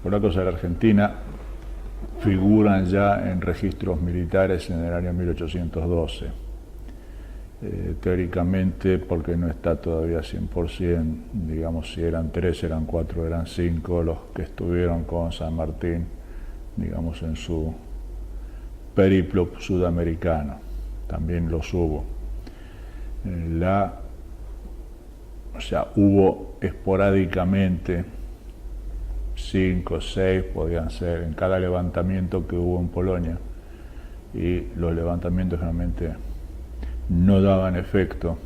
polacos de la Argentina figuran ya en registros militares en el año 1812. Teóricamente, porque no está todavía 100%, digamos, si eran 3, eran 4, eran 5 los que estuvieron con San Martín, digamos, en su periplo sudamericano. También los hubo. O sea, hubo esporádicamente 5, 6, podían ser, en cada levantamiento que hubo en Polonia, y los levantamientos generalmente no daban efecto,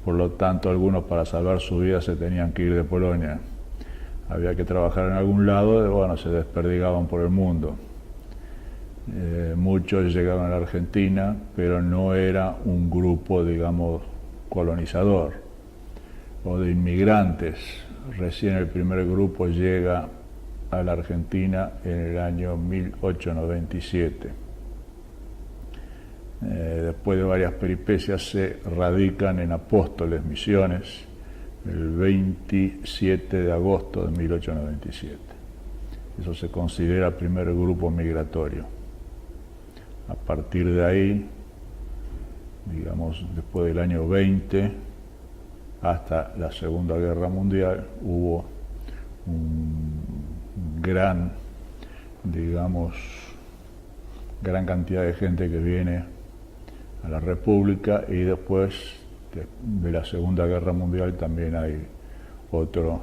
por lo tanto algunos para salvar su vida se tenían que ir de Polonia, había que trabajar en algún lado y bueno, se desperdigaban por el mundo. Muchos llegaron a la Argentina, pero no era un grupo, digamos, colonizador o de inmigrantes. Recién el primer grupo llega a la Argentina en el año 1897. Después de varias peripecias se radican en Apóstoles, Misiones, el 27 de agosto de 1897. Eso se considera el primer grupo migratorio. A partir de ahí, digamos, después del año 20, hasta la Segunda Guerra Mundial, hubo gran cantidad de gente que viene a la República, y después de la Segunda Guerra Mundial también hay otro,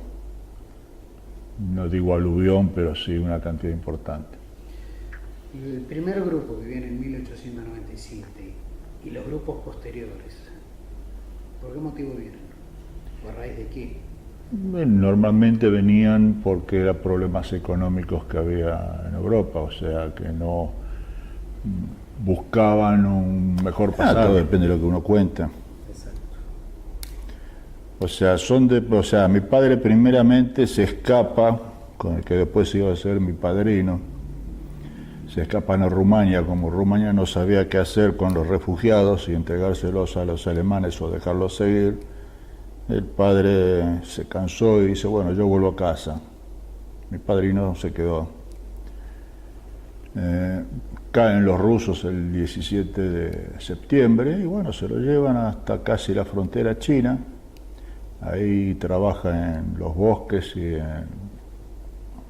no digo aluvión, pero sí una cantidad importante. El primer grupo que viene en 1897 y los grupos posteriores, ¿por qué motivo vienen? ¿O a raíz de qué? Normalmente venían porque eran problemas económicos que había en Europa, o sea que no buscaban un mejor pasado. Todo depende de lo que uno cuenta. Exacto. O sea, mi padre primeramente se escapa, con el que después iba a ser mi padrino, se escapan a Rumania, como Rumania no sabía qué hacer con los refugiados, y entregárselos a los alemanes o dejarlos seguir. El padre se cansó y dice, bueno, yo vuelvo a casa. Mi padrino se quedó. Caen los rusos el 17 de septiembre y bueno, se lo llevan hasta casi la frontera china. Ahí trabaja en los bosques y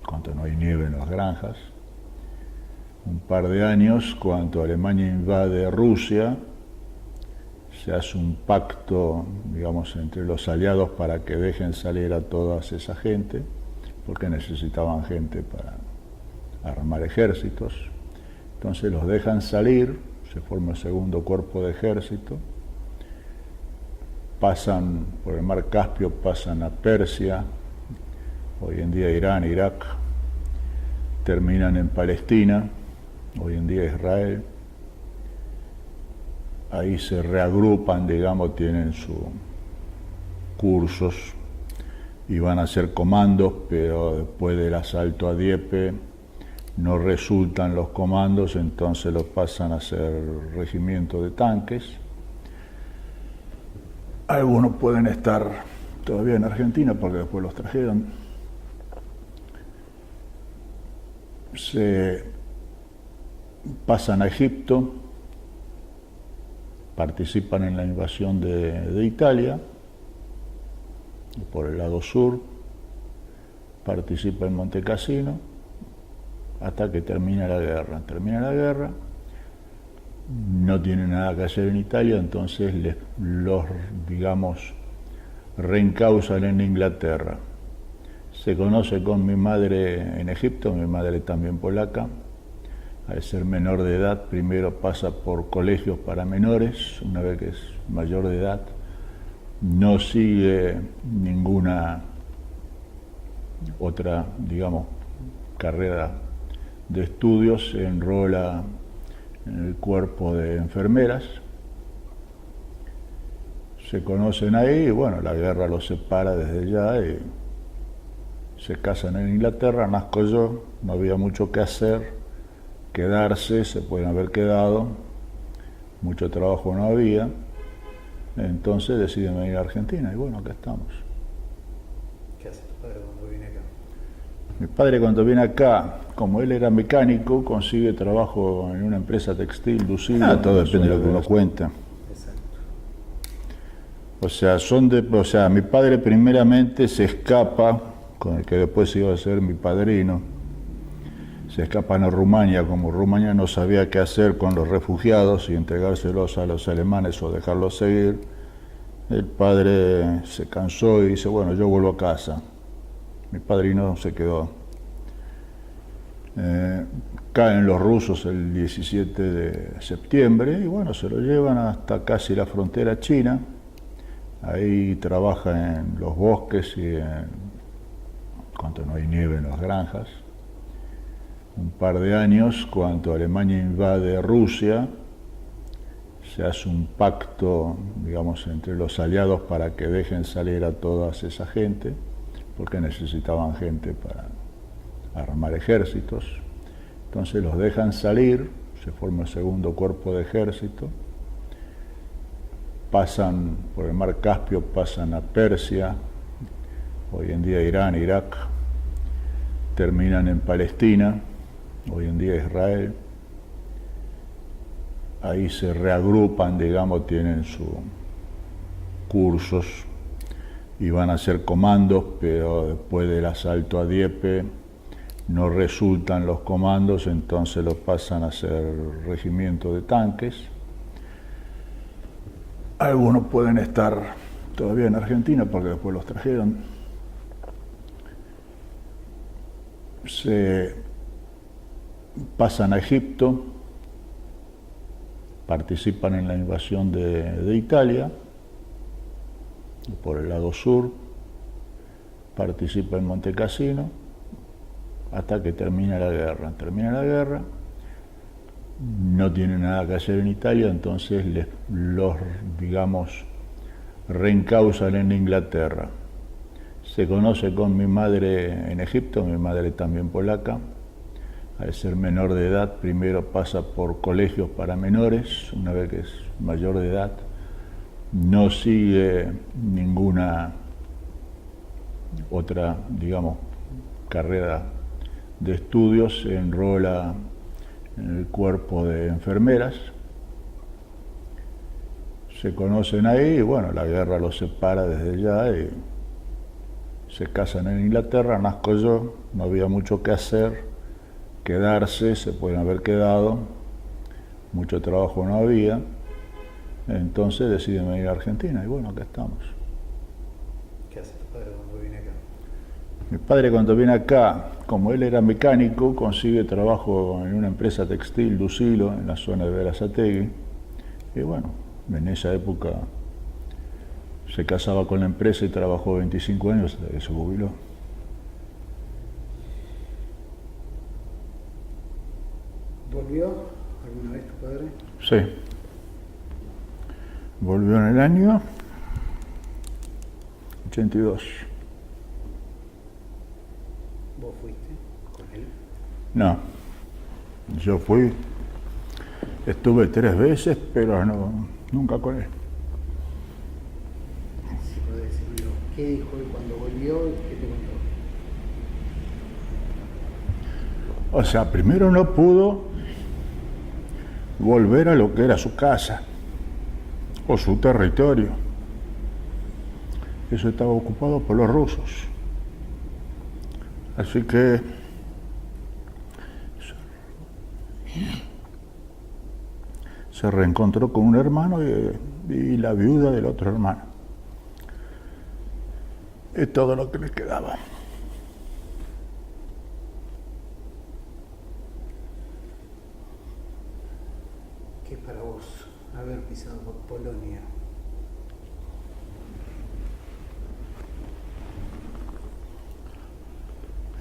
cuando no hay nieve en las granjas. Un par de años, cuando Alemania invade Rusia, se hace un pacto, digamos, entre los aliados para que dejen salir a toda esa gente, porque necesitaban gente para armar ejércitos. Entonces los dejan salir, se forma el segundo cuerpo de ejército, pasan por el mar Caspio, pasan a Persia, hoy en día Irán, Irak, terminan en Palestina, hoy en día Israel. Ahí se reagrupan, digamos, tienen sus cursos y van a hacer comandos, pero después del asalto a Dieppe no resultan los comandos, entonces los pasan a hacer regimiento de tanques. Algunos pueden estar todavía en Argentina porque después los trajeron. Se pasan a Egipto, participan en la invasión de Italia, por el lado sur, participan en Monte Cassino, hasta que termina la guerra. Termina la guerra, no tienen nada que hacer en Italia, entonces los, digamos, reencausan en Inglaterra. Se conoce con mi madre en Egipto, mi madre también polaca. Al ser menor de edad, primero pasa por colegios para menores, una vez que es mayor de edad, no sigue ninguna otra, digamos, carrera de estudios, se enrola en el cuerpo de enfermeras, se conocen ahí y bueno, la guerra los separa desde ya y se casan en Inglaterra. Nazco yo, no había mucho que hacer, quedarse, se pueden haber quedado, mucho trabajo no había, entonces deciden venir a Argentina y bueno, acá estamos. ¿Qué hace tu padre cuando viene acá? Mi padre cuando viene acá, como él era mecánico, consigue trabajo en una empresa textil, Ducilo. Todo depende de lo que uno cuenta. Exacto. O sea, mi padre primeramente se escapa, con el que después iba a ser mi padrino, se escapan a Rumania, como Rumania no sabía qué hacer con los refugiados y entregárselos a los alemanes o dejarlos seguir. El padre se cansó y dice, bueno, yo vuelvo a casa. Mi padrino se quedó. Caen los rusos el 17 de septiembre y bueno, se lo llevan hasta casi la frontera china. Ahí trabaja en los bosques y cuando no hay nieve en las granjas. Un par de años, cuando Alemania invade Rusia, se hace un pacto, digamos, entre los aliados para que dejen salir a toda esa gente, porque necesitaban gente para armar ejércitos. Entonces los dejan salir, se forma el segundo cuerpo de ejército, pasan por el mar Caspio, pasan a Persia, hoy en día Irán, Irak, terminan en Palestina, hoy en día Israel. Ahí se reagrupan, digamos, tienen sus cursos y van a hacer comandos, pero después del asalto a Dieppe no resultan los comandos, entonces los pasan a hacer regimientos de tanques. Algunos pueden estar todavía en Argentina porque después los trajeron. Se pasan a Egipto, participan en la invasión de Italia, por el lado sur, participa en Monte Cassino, hasta que termina la guerra. Termina la guerra, no tienen nada que hacer en Italia, entonces los, digamos, reencausan en Inglaterra. Se conoce con mi madre en Egipto, mi madre también polaca. Al ser menor de edad, primero pasa por colegios para menores, una vez que es mayor de edad, no sigue ninguna otra, digamos, carrera de estudios, se enrola en el cuerpo de enfermeras, se conocen ahí y bueno, la guerra los separa desde ya y se casan en Inglaterra, nazco yo, no había mucho que hacer, quedarse, se pueden haber quedado, mucho trabajo no había, entonces deciden venir a Argentina y bueno, acá estamos. ¿Qué hace tu padre cuando viene acá? Mi padre cuando viene acá, como él era mecánico, consigue trabajo en una empresa textil, Ducilo, en la zona de Berazategui, y bueno, en esa época se casaba con la empresa y trabajó 25 años hasta que se jubiló. ¿Volvió alguna vez tu padre? Sí. Volvió en el año 82. ¿Vos fuiste con él? No. Yo fui, estuve 3 veces, pero no, nunca con él. Si podés decirlo, ¿qué dijo él cuando volvió y qué te contó? O sea, primero no pudo volver a lo que era su casa o su territorio. Eso estaba ocupado por los rusos. Así que se reencontró con un hermano y la viuda del otro hermano. Es todo lo que les quedaba. ¿Qué es para vos haber pisado por Polonia?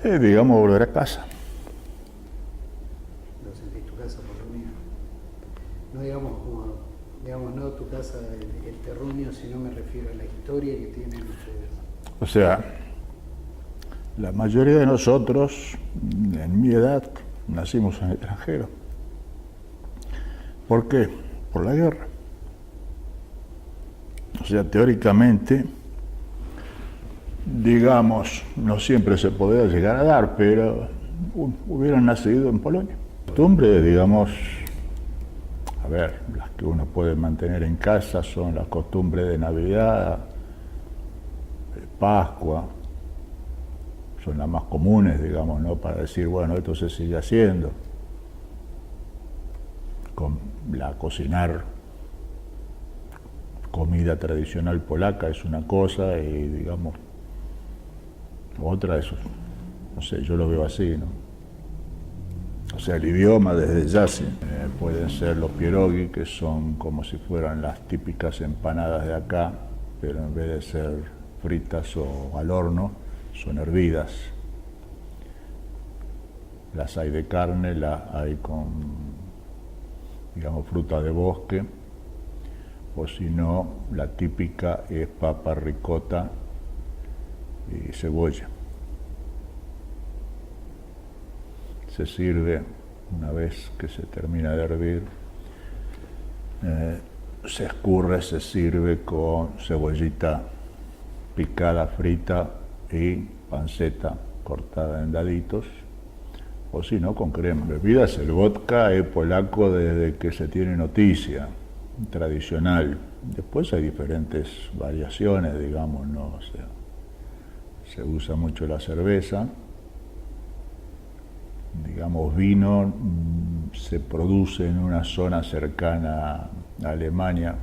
Digamos, volver a casa. ¿Lo sentís tu casa Polonia? No digamos como, digamos, no tu casa el terruño, sino me refiero a la historia que tienen ustedes. O sea, la mayoría de nosotros, en mi edad, nacimos en el extranjero. ¿Por qué? Por la guerra. O sea, teóricamente, digamos, no siempre se podía llegar a dar, pero hubieran nacido en Polonia. Costumbres, digamos, a ver, las que uno puede mantener en casa son las costumbres de Navidad, de Pascua, son las más comunes, digamos, ¿no? Para decir, bueno, esto se sigue haciendo. Cocinar comida tradicional polaca es una cosa y, digamos, otra es, no sé, yo lo veo así, ¿no? O sea, el idioma desde ya sí. Pueden ser los pierogi, que son como si fueran las típicas empanadas de acá, pero en vez de ser fritas o al horno, son hervidas. Las hay de carne, las hay con, digamos, fruta de bosque, o si no, la típica es papa, ricota y cebolla. Se sirve, una vez que se termina de hervir, se escurre, se sirve con cebollita picada, frita y panceta cortada en daditos, o si no, con crema. Bebidas, el vodka es polaco desde que se tiene noticia, tradicional. Después hay diferentes variaciones, digamos, ¿no? O sea, se usa mucho la cerveza. Digamos, vino se produce en una zona cercana a Alemania,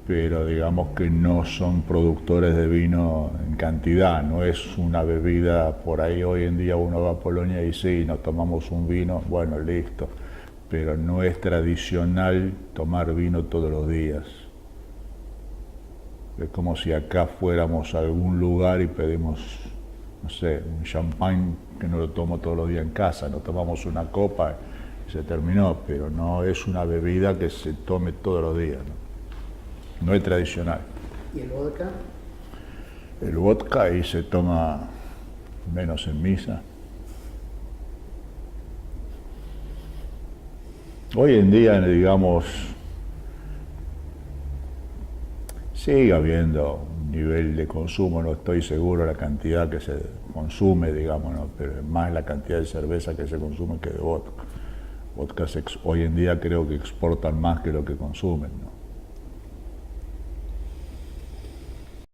pero digamos que no son productores de vino en cantidad, no es una bebida. Por ahí hoy en día uno va a Polonia y sí, nos tomamos un vino, bueno, listo, pero no es tradicional tomar vino todos los días. Es como si acá fuéramos a algún lugar y pedimos, no sé, un champán que no lo tomo todos los días en casa, nos tomamos una copa y se terminó, pero no es una bebida que se tome todos los días, no es tradicional. ¿Y el vodka? El vodka ahí se toma menos en misa. Hoy en día, digamos, sigue habiendo un nivel de consumo, no estoy seguro de la cantidad que se consume, digamos, ¿no? Pero es más la cantidad de cerveza que se consume que de vodka. Hoy en día creo que exportan más que lo que consumen, ¿no?